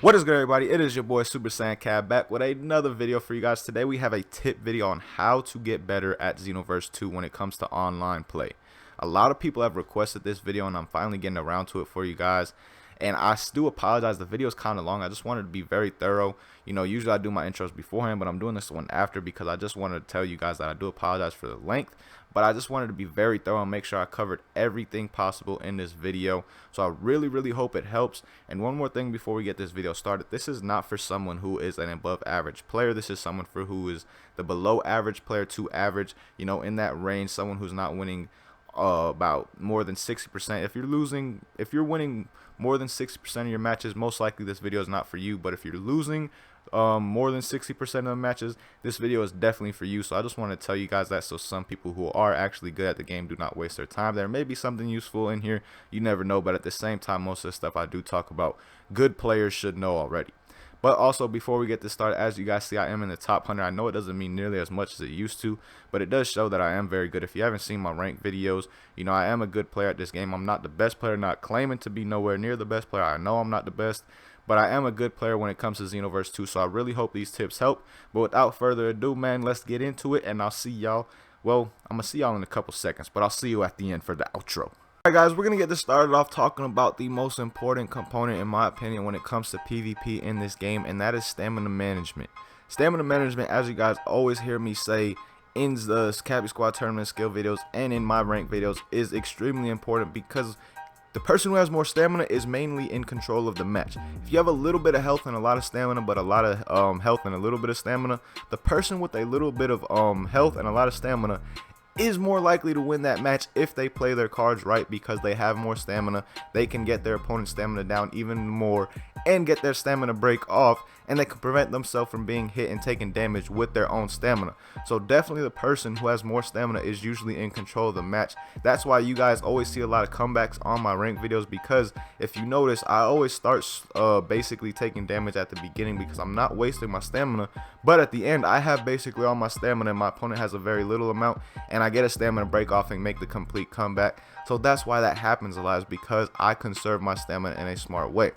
What is good, everybody? It is your boy Super Saiyan Cab back with another video for you guys. Today we have a tip video on how to get better at Xenoverse 2 when it comes to online play. A lot of people have requested this video and I'm finally getting around to it for you guys. And I do apologize, the video is kind of long. I just wanted to be very thorough. You know, usually I do my intros beforehand, but I'm doing this one after because I just wanted to tell you guys that I do apologize for the length. But I just wanted to be very thorough and make sure I covered everything possible in this video. So I really hope it helps. And one more thing before we get this video started, this is not for someone who is an above average player. This is someone for who is the below average player to average, you know, in that range, someone who's not winning about more than 60%. If you're winning more than 60% of your matches, most likely this video is not for you. But if you're losing more than 60% of the matches, this video is definitely for you. So I just want to tell you guys that, so some people who are actually good at the game do not waste their time. There may be something useful in here, you never know, but at the same time, most of the stuff I do talk about, good players should know already. But also, before we get this started, as you guys see, I am in the top 100. I know it doesn't mean nearly as much as it used to, but it does show that I am very good. If you haven't seen my ranked videos, you know I am a good player at this game. I'm not the best player, not claiming to be nowhere near the best player. I know I'm not the best, but I am a good player when it comes to Xenoverse 2, so I really hope these tips help. But without further ado, man, let's get into it, and I'll see y'all. Well, I'm going to see y'all in a couple seconds, but I'll see you at the end for the outro. Alright guys, we're going to get this started off talking about the most important component in my opinion when it comes to PvP in this game, and that is stamina management. Stamina management, as you guys always hear me say in the Cappy Squad tournament skill videos and in my rank videos, is extremely important because the person who has more stamina is mainly in control of the match. If you have a little bit of health and a lot of stamina, but a lot of health and a little bit of stamina, the person with a little bit of health and a lot of stamina is more likely to win that match if they play their cards right, because they have more stamina. They can get their opponent's stamina down even more and get their stamina break off, and they can prevent themselves from being hit and taking damage with their own stamina. So definitely the person who has more stamina is usually in control of the match. That's why you guys always see a lot of comebacks on my rank videos, because if you notice, I always start basically taking damage at the beginning because I'm not wasting my stamina, but at the end I have basically all my stamina and my opponent has a very little amount, and I get a stamina break off and make the complete comeback. So that's why that happens a lot, is because I conserve my stamina in a smart way.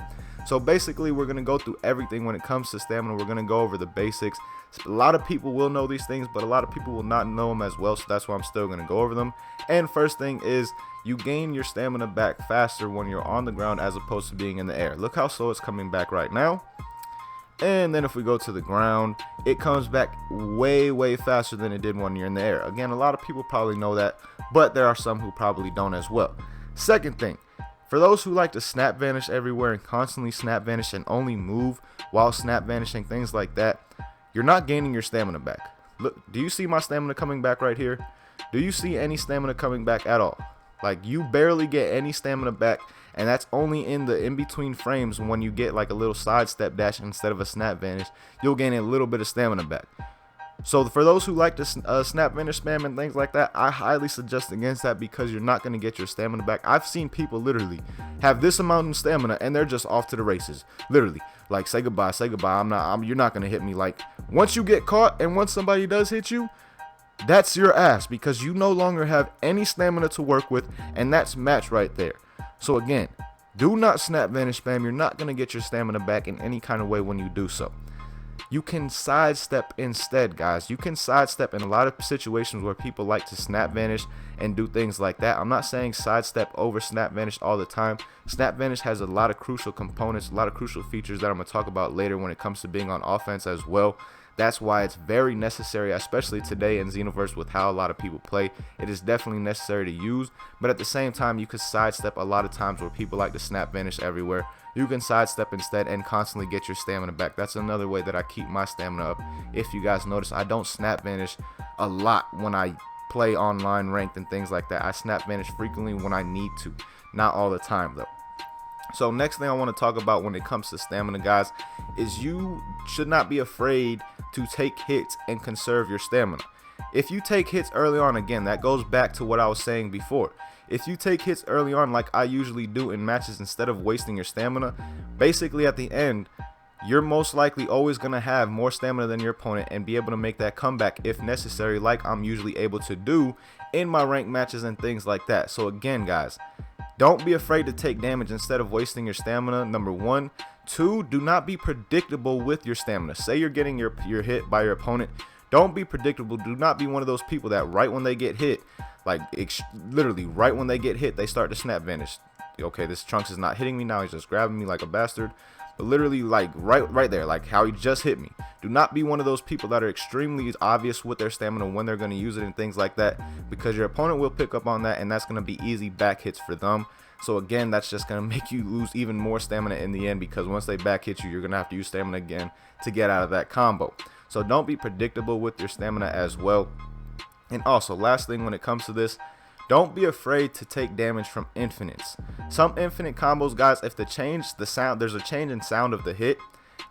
So basically we're going to go through everything when it comes to stamina. We're going to go over the basics. A lot of people will know these things, but a lot of people will not know them as well, so that's why I'm still going to go over them. And first thing is, you gain your stamina back faster when you're on the ground as opposed to being in the air. Look how slow it's coming back right now. And then if we go to the ground, it comes back way faster than it did when you're in the air. Again, a lot of people probably know that, but there are some who probably don't as well. Second thing, for those who like to snap vanish everywhere and constantly snap vanish and only move while snap vanishing, things like that, you're not gaining your stamina back. Look, do you see my stamina coming back right here? Do you see any stamina coming back at all? Like, you barely get any stamina back, and that's only in the in-between frames. When you get like a little sidestep dash instead of a snap vanish, you'll gain a little bit of stamina back. So for those who like to snap vanish spam and things like that, I highly suggest against that, because you're not going to get your stamina back. I've seen people literally have this amount of stamina and they're just off to the races. Literally, like, say goodbye, you're not going to hit me. Like, once you get caught and once somebody does hit you, that's your ass, because you no longer have any stamina to work with, and that's match right there. So again, do not snap vanish spam. You're not going to get your stamina back in any kind of way when you do so. You can sidestep instead, guys. You can sidestep in a lot of situations where people like to snap vanish and do things like that. I'm not saying sidestep over snap vanish all the time. Snap vanish has a lot of crucial components, a lot of crucial features that I'm going to talk about later when it comes to being on offense as well. That's why it's very necessary, especially today in Xenoverse with how a lot of people play. It is definitely necessary to use, but at the same time, you can sidestep a lot of times where people like to snap vanish everywhere. You can sidestep instead and constantly get your stamina back. That's another way that I keep my stamina up. If you guys notice, I don't snap vanish a lot when I play online ranked and things like that. I snap vanish frequently when I need to, not all the time though. So next thing I want to talk about when it comes to stamina, guys, is you should not be afraid to take hits and conserve your stamina. If you take hits early on, again, that goes back to what I was saying before. If you take hits early on like I usually do in matches, instead of wasting your stamina, basically at the end, you're most likely always going to have more stamina than your opponent and be able to make that comeback if necessary, like I'm usually able to do in my ranked matches and things like that. So again, guys, don't be afraid to take damage instead of wasting your stamina, number one. 2, do not be predictable with your stamina. Say you're getting your hit by your opponent. Don't be predictable. Do not be one of those people that right when they get hit, like literally right when they get hit, they start to snap vanish. Okay, this Trunks is not hitting me now. He's just grabbing me like a bastard. But literally, like right there, like how he just hit me. Do not be one of those people that are extremely obvious with their stamina when they're going to use it and things like that, because your opponent will pick up on that, and that's going to be easy back hits for them. So again, that's just going to make you lose even more stamina in the end, because once they back hit you, you're going to have to use stamina again to get out of that combo. So don't be predictable with your stamina as well. And also, last thing when it comes to this, don't be afraid to take damage from infinites. Some infinite combos, guys, if there's a change in sound of the hit,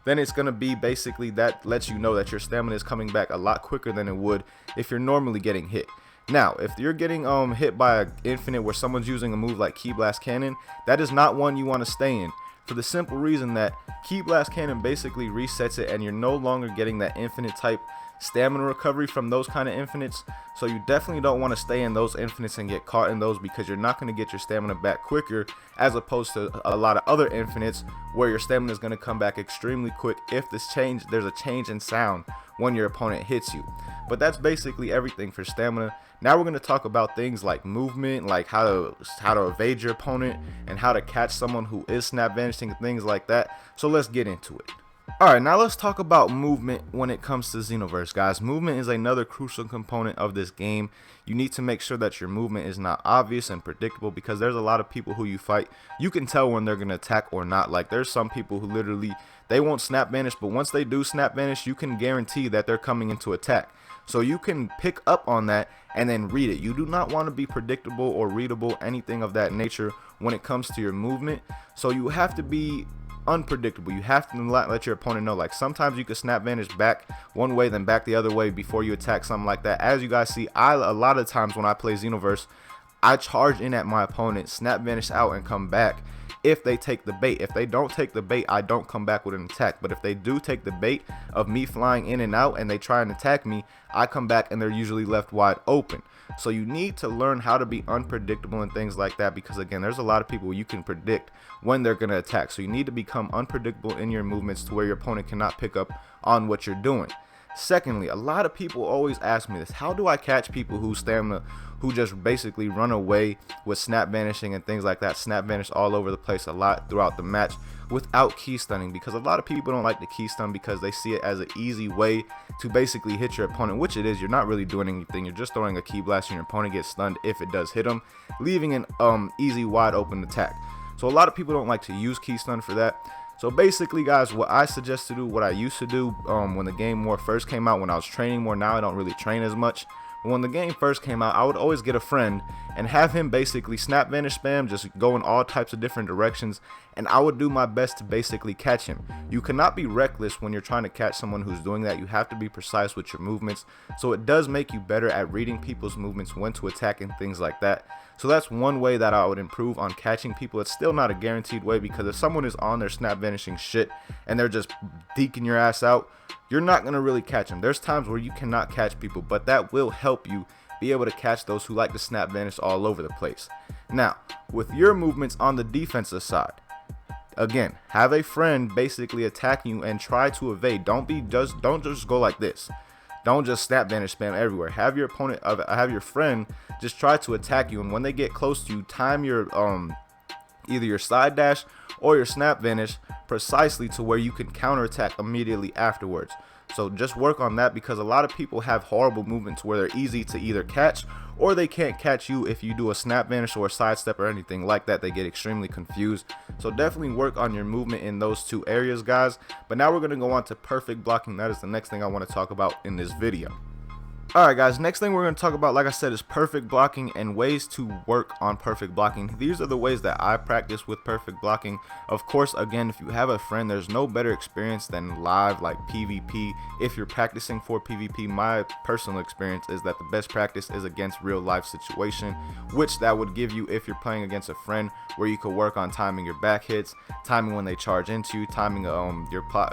then it's going to be basically that lets you know that your stamina is coming back a lot quicker than it would if you're normally getting hit. Now, if you're getting hit by an infinite where someone's using a move like Ki Blast Cannon, that is not one you want to stay in, for the simple reason that Ki Blast Cannon basically resets it, and you're no longer getting that infinite type stamina recovery from those kind of infinites. So you definitely don't want to stay in those infinites and get caught in those, because you're not going to get your stamina back quicker, as opposed to a lot of other infinites where your stamina is going to come back extremely quick if there's a change in sound when your opponent hits you. But that's basically everything for stamina. Now we're going to talk about things like movement, like how to evade your opponent and how to catch someone who is snap vanishing and things like that. So let's get into it. Alright, now let's talk about movement when it comes to Xenoverse, guys. Movement is another crucial component of this game. You need to make sure that your movement is not obvious and predictable, because there's a lot of people who you fight, you can tell when they're going to attack or not. Like, there's some people who literally, they won't snap vanish, but once they do snap vanish, you can guarantee that they're coming into attack. So you can pick up on that and then read it. You do not want to be predictable or readable, anything of that nature when it comes to your movement. So you have to be unpredictable. You have to let your opponent know, like, sometimes you can snap vanish back one way then back the other way before you attack, something like that. As you guys see, a lot of times when I play Xenoverse, I charge in at my opponent, snap vanish out, and come back if they take the bait. If they don't take the bait, I don't come back with an attack. But if they do take the bait of me flying in and out and they try and attack me, I come back and they're usually left wide open. So you need to learn how to be unpredictable and things like that, because again, there's a lot of people you can predict when they're going to attack. So you need to become unpredictable in your movements to where your opponent cannot pick up on what you're doing. Secondly, a lot of people always ask me this: how do I catch people who just basically run away with snap vanishing and things like that, snap vanish all over the place a lot throughout the match without key stunning? Because a lot of people don't like the key stun because they see it as an easy way to basically hit your opponent, which it is. You're not really doing anything. You're just throwing a key blast and your opponent gets stunned if it does hit them, leaving an easy wide open attack. So a lot of people don't like to use key stun for that. So basically, guys, what I suggest to do, what I used to do when the game more first came out, when I was training more, now I don't really train as much. But when the game first came out, I would always get a friend and have him basically snap vanish spam, just go in all types of different directions, and I would do my best to basically catch him. You cannot be reckless when you're trying to catch someone who's doing that. You have to be precise with your movements. So it does make you better at reading people's movements, when to attack and things like that. So that's one way that I would improve on catching people. It's still not a guaranteed way, because if someone is on their snap vanishing shit and they're just deking your ass out, you're not going to really catch them. There's times where you cannot catch people, but that will help you be able to catch those who like to snap vanish all over the place. Now, with your movements on the defensive side, again, have a friend basically attack you and try to evade. Don't just go like this. Don't just snap vanish spam everywhere. Have your opponent, have your friend just try to attack you, and when they get close to you, time your either your side dash or your snap vanish precisely to where you can counterattack immediately afterwards. So just work on that, because a lot of people have horrible movements where they're easy to either catch or they can't catch you if you do a snap vanish or a sidestep or anything like that. They get extremely confused. So definitely work on your movement in those two areas, guys. But now we're going to go on to perfect blocking. That is the next thing I want to talk about in this video. Alright guys, next thing we're going to talk about, like I said, is perfect blocking and ways to work on perfect blocking. These are the ways that I practice with perfect blocking. Of course, again, if you have a friend, there's no better experience than live, like PvP. If you're practicing for PvP, my personal experience is that the best practice is against real life situation, which that would give you if you're playing against a friend, where you could work on timing your back hits, timing when they charge into you, timing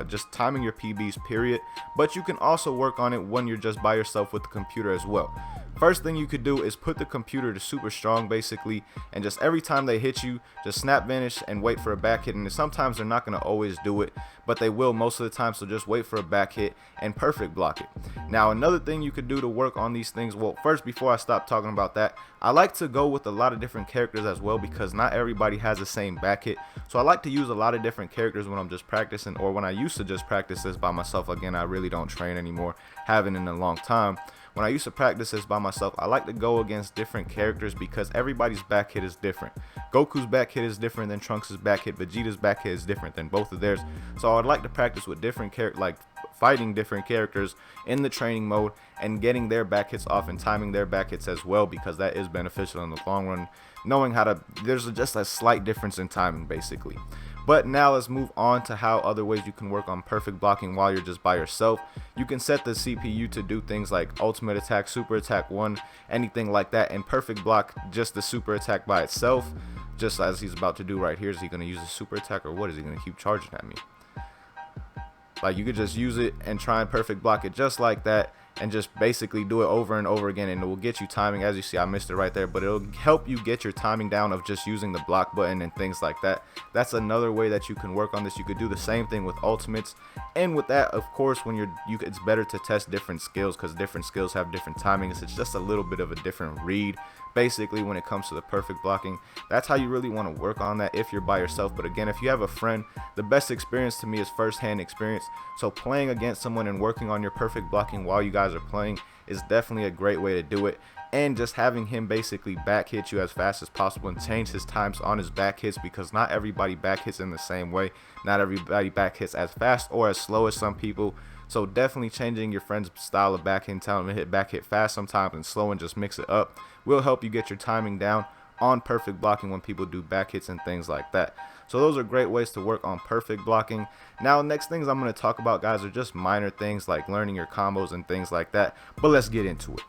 just timing your PBs, period. But you can also work on it when you're just by yourself with the computer as well. First thing you could do is put the computer to super strong basically, and just every time they hit you, just snap vanish and wait for a back hit. And sometimes they're not going to always do it, but they will most of the time, so just wait for a back hit and perfect block it. Now another thing you could do to work on these things, well, first, before I stop talking about that, I like to go with a lot of different characters as well, because not everybody has the same back hit. So I like to use a lot of different characters when I'm just practicing, or when I used to just practice this by myself. Again, I really don't train anymore, haven't in a long time. When I used to practice this by myself, I like to go against different characters because everybody's back hit is different. Goku's back hit is different than Trunks' back hit. Vegeta's back hit is different than both of theirs. So I'd like to practice with different characters, like fighting different characters in the training mode and getting their back hits off and timing their back hits as well, because that is beneficial in the long run. Knowing how to, there's just a slight difference in timing basically. But now let's move on to how other ways you can work on perfect blocking while you're just by yourself. You can set the CPU to do things like ultimate attack, super attack 1, anything like that, and perfect block just the super attack by itself, just as he's about to do right here. Is he going to use a super attack, or what? Is he going to keep charging at me? Like, you could just use it and try and perfect block it just like that, and just basically do it over and over again, and it will get you timing. As you see, I missed it right there, but it'll help you get your timing down of just using the block button and things like that. That's another way that you can work on this. You could do the same thing with ultimates, and with that, of course, when it's better to test different skills, because different skills have different timings. It's just a little bit of a different read basically when it comes to the perfect blocking. That's how you really want to work on that if you're by yourself. But again, if you have a friend, the best experience to me is first-hand experience. So playing against someone and working on your perfect blocking while you guys are playing is definitely a great way to do it. And just having him basically back hit you as fast as possible and change his times on his back hits, because not everybody back hits in the same way. Not everybody back hits as fast or as slow as some people. So definitely changing your friend's style of back hit, telling him to hit back hit fast sometimes and slow, and just mix it up, will help you get your timing down on perfect blocking when people do back hits and things like that. So those are great ways to work on perfect blocking. Now, next things I'm going to talk about, guys, are just minor things like learning your combos and things like that. But let's get into it.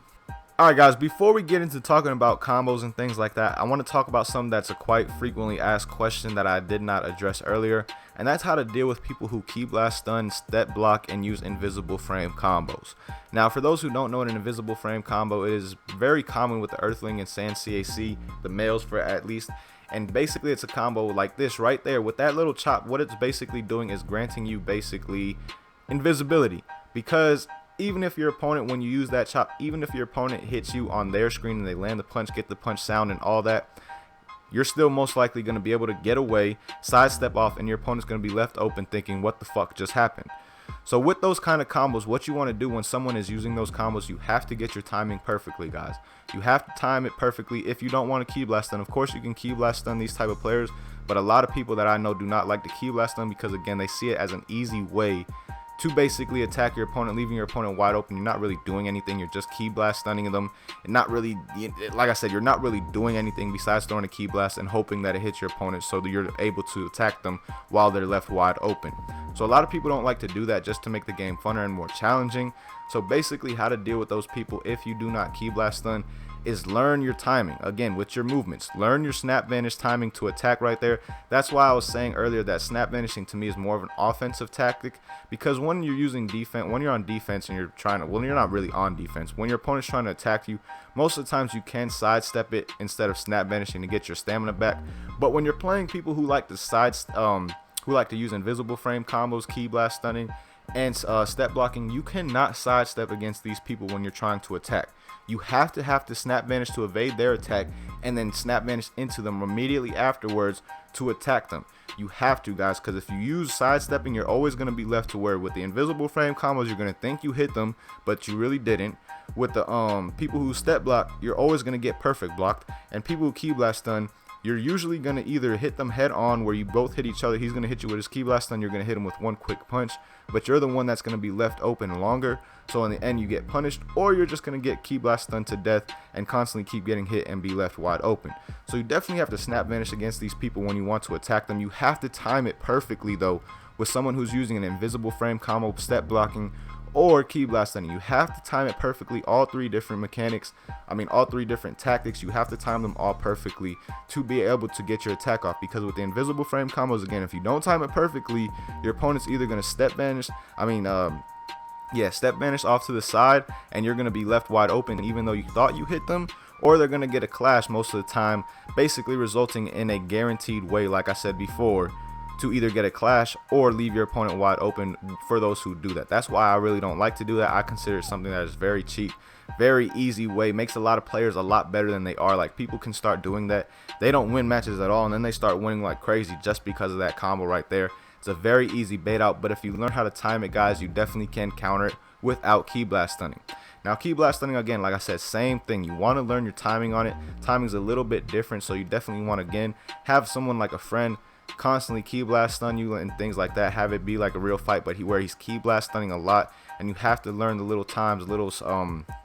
Alright guys, before we get into talking about combos and things like that, I want to talk about something that's a quite frequently asked question that I did not address earlier, and that's how to deal with people who ki blast, stun, step block, and use invisible frame combos. Now, for those who don't know what an invisible frame combo is, very common with the Earthling and Saiyan CAC, the males for at least. And basically it's a combo like this right there. With that little chop, what it's basically doing is granting you basically invisibility, because even if your opponent, when you use that chop, even if your opponent hits you on their screen and they land the punch, get the punch sound and all that, you're still most likely going to be able to get away, sidestep off, and your opponent's going to be left open thinking, what the fuck just happened? So with those kind of combos, what you want to do when someone is using those combos, you have to get your timing perfectly, guys. You have to time it perfectly. If you don't want to ki blast stun, of course you can ki blast stun these type of players, but a lot of people that I know do not like to ki blast stun, because again, they see it as an easy way to basically attack your opponent, leaving your opponent wide open. You're not really doing anything. You're just ki blast stunning them, and not really, like I said, you're not really doing anything besides throwing a ki blast and hoping that it hits your opponent so that you're able to attack them while they're left wide open. So a lot of people don't like to do that, just to make the game funner and more challenging. So basically, how to deal with those people if you do not ki blast stun is learn your timing. Again, with your movements, learn your snap vanish timing to attack right there. That's why I was saying earlier that snap vanishing to me is more of an offensive tactic, because when you're using defense, when you're on defense and you're trying to, well, you're not really on defense, when your opponent's trying to attack you, most of the times you can sidestep it instead of snap vanishing to get your stamina back. But when you're playing people who like to use invisible frame combos, ki blast stunning, and step blocking, you cannot sidestep against these people when you're trying to attack. You have to snap vanish to evade their attack, and then snap vanish into them immediately afterwards to attack them. You have to, guys, because if you use sidestepping, you're always going to be left to where with the invisible frame combos, you're going to think you hit them, but you really didn't. With the people who step block, you're always going to get perfect blocked, and people who ki blast stun, you're usually going to either hit them head on where you both hit each other. He's going to hit you with his ki blast stun, you're going to hit him with one quick punch, but you're the one that's going to be left open longer. So in the end, you get punished, or you're just going to get ki blast stun to death and constantly keep getting hit and be left wide open. So you definitely have to snap vanish against these people when you want to attack them. You have to time it perfectly though with someone who's using an invisible frame combo, step blocking, or ki blast stunning. You have to time it perfectly. All three different mechanics, all three different tactics, you have to time them all perfectly to be able to get your attack off, because with the invisible frame combos, again, if you don't time it perfectly, your opponent's either going to step vanish, Yeah, step vanish off to the side, and you're going to be left wide open even though you thought you hit them, or they're going to get a clash most of the time, basically resulting in a guaranteed way, like I said before, to either get a clash or leave your opponent wide open for those who do that. That's why I really don't like to do that. I consider it something that is very cheap, very easy way, makes a lot of players a lot better than they are. Like, people can start doing that, they don't win matches at all, and then they start winning like crazy just because of that combo right there. It's a very easy bait out, but if you learn how to time it, guys, you definitely can counter it without Ki Blast stunning. Now, Ki Blast stunning, again, like I said, same thing. You want to learn your timing on it. Timing's a little bit different, so you definitely want to, again, have someone like a friend constantly Ki Blast stun you and things like that. Have it be like a real fight, but where he's Ki Blast stunning a lot, and you have to learn the little times, little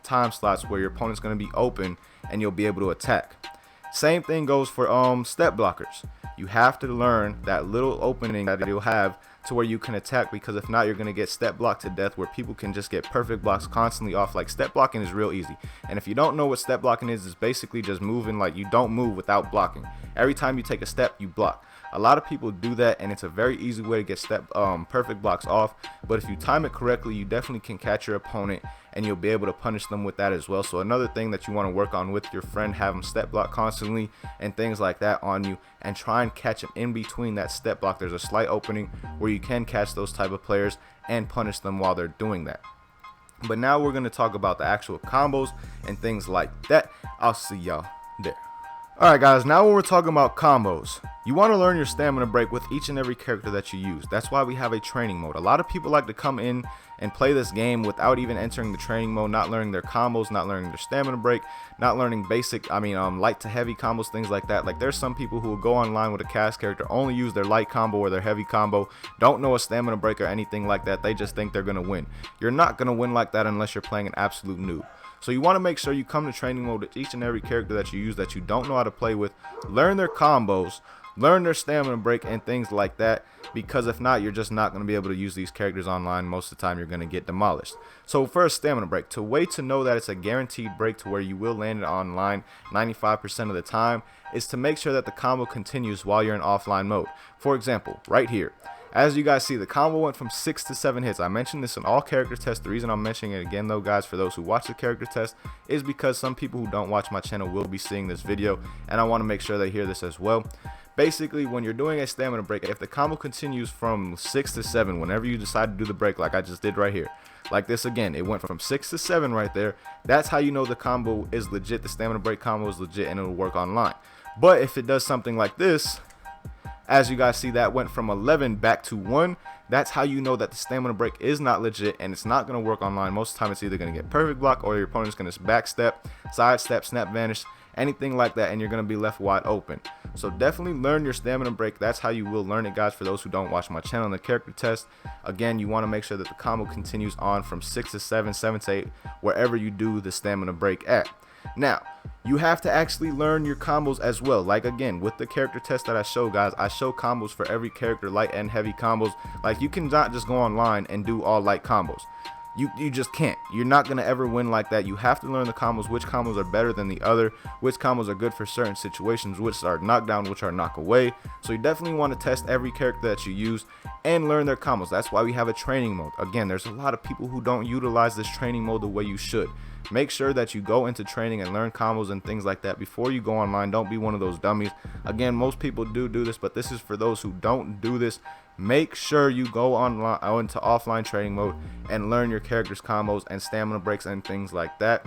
time slots where your opponent's going to be open and you'll be able to attack. Same thing goes for step blockers. You have to learn that little opening that you'll have to where you can attack, because if not, you're going to get step blocked to death, where people can just get perfect blocks constantly off. Like, step blocking is real easy, and if you don't know what step blocking is, it's basically just moving. Like, you don't move without blocking. Every time you take a step, you block. A lot of people do that, and it's a very easy way to get perfect blocks off. But if you time it correctly, you definitely can catch your opponent, and you'll be able to punish them with that as well. So another thing that you want to work on with your friend, have them step block constantly and things like that on you, and try and catch them in between that step block. There's a slight opening where you can catch those type of players and punish them while they're doing that. But now we're going to talk about the actual combos and things like that. I'll see y'all there. Alright guys, now when we're talking about combos, you want to learn your stamina break with each and every character that you use. That's why we have a training mode. A lot of people like to come in and play this game without even entering the training mode, not learning their combos, not learning their stamina break, not learning basic, light to heavy combos, things like that. Like, there's some people who will go online with a cast character, only use their light combo or their heavy combo, don't know a stamina break or anything like that. They just think they're going to win. You're not going to win like that unless you're playing an absolute noob. So you want to make sure you come to training mode with each and every character that you use that you don't know how to play with, learn their combos, learn their stamina break and things like that, because if not, you're just not going to be able to use these characters online. Most of the time you're going to get demolished. So first, stamina break. To way to know that it's a guaranteed break to where you will land it online 95% of the time is to make sure that the combo continues while you're in offline mode. For example, right here, as you guys see, the combo went from 6 to 7 hits. I mentioned this in all character tests. The reason I'm mentioning it again though, guys, for those who watch the character test, is because some people who don't watch my channel will be seeing this video, and I want to make sure they hear this as well. Basically, when you're doing a stamina break, if the combo continues from 6 to 7, whenever you decide to do the break, like I just did right here, like this again, it went from 6 to 7 right there. That's how you know the combo is legit. The stamina break combo is legit, and it'll work online. But if it does something like this, as you guys see, that went from 11 back to 1. That's how you know that the stamina break is not legit and it's not going to work online. Most of the time, it's either going to get perfect block or your opponent's going to backstep, sidestep, snap vanish, anything like that, and you're going to be left wide open. So definitely learn your stamina break. That's how you will learn it, guys, for those who don't watch my channel in the character test. Again, you want to make sure that the combo continues on from 6 to 7, 7 to 8, wherever you do the stamina break at. Now, you have to actually learn your combos as well. Like, again, with the character test that I show, guys, I show combos for every character, light and heavy combos. Like, you cannot just go online and do all light combos. You just can't. You're not going to ever win like that. You have to learn the combos, which combos are better than the other, which combos are good for certain situations, which are knockdown, which are knock away. So you definitely want to test every character that you use and learn their combos. That's why we have a training mode. Again, there's a lot of people who don't utilize this training mode the way you should. Make sure that you go into training and learn combos and things like that before you go online. Don't be one of those dummies. Again, most people do this, but this is for those who don't do this. Make sure you go online into offline training mode and learn your characters' combos and stamina breaks and things like that.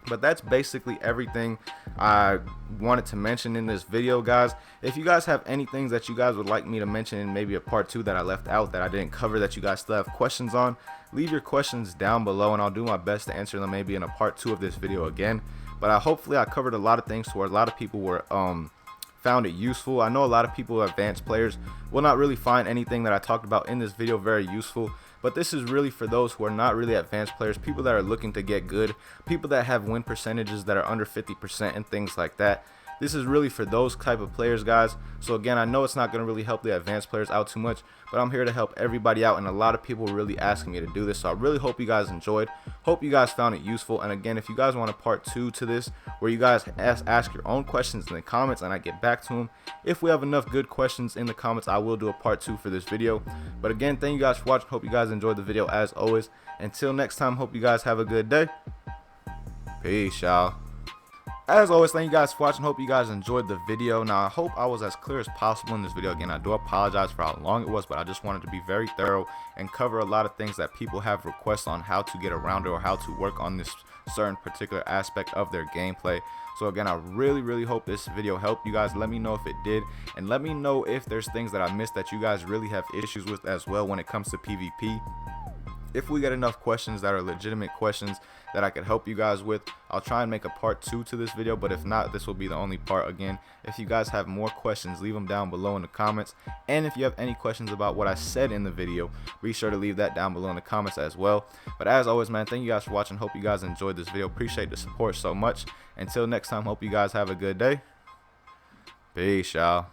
But that's basically everything I wanted to mention in this video, guys. If you guys have any things that you guys would like me to mention in maybe a part 2 that I left out, that I didn't cover, that you guys still have questions on, leave your questions down below and I'll do my best to answer them maybe in a part 2 of this video again. But hopefully I covered a lot of things to where a lot of people were found it useful. I know a lot of people, advanced players, will not really find anything that I talked about in this video very useful, but this is really for those who are not really advanced players, people that are looking to get good, people that have win percentages that are under 50% and things like that. This is really for those type of players, guys. So again, I know it's not going to really help the advanced players out too much, but I'm here to help everybody out, and a lot of people really asking me to do this. So I really hope you guys enjoyed. Hope you guys found it useful. And again, if you guys want a part 2 to this, where you guys ask your own questions in the comments and I get back to them, if we have enough good questions in the comments, I will do a part 2 for this video. But again, thank you guys for watching. Hope you guys enjoyed the video as always. Until next time, hope you guys have a good day. Peace, y'all. As always, thank you guys for watching. Hope you guys enjoyed the video. Now, I hope I was as clear as possible in this video. Again, I do apologize for how long it was, but I just wanted to be very thorough and cover a lot of things that people have requests on how to get around it or how to work on this certain particular aspect of their gameplay. So again, I really hope this video helped you guys. Let me know if it did, and let me know if there's things that I missed that you guys really have issues with as well when it comes to PvP. If we get enough questions that are legitimate questions that I could help you guys with, I'll try and make a part 2 to this video, but if not, this will be the only part. Again, if you guys have more questions, leave them down below in the comments, and if you have any questions about what I said in the video, be sure to leave that down below in the comments as well. But as always, man, thank you guys for watching. Hope you guys enjoyed this video. Appreciate the support so much. Until next time, hope you guys have a good day. Peace, y'all.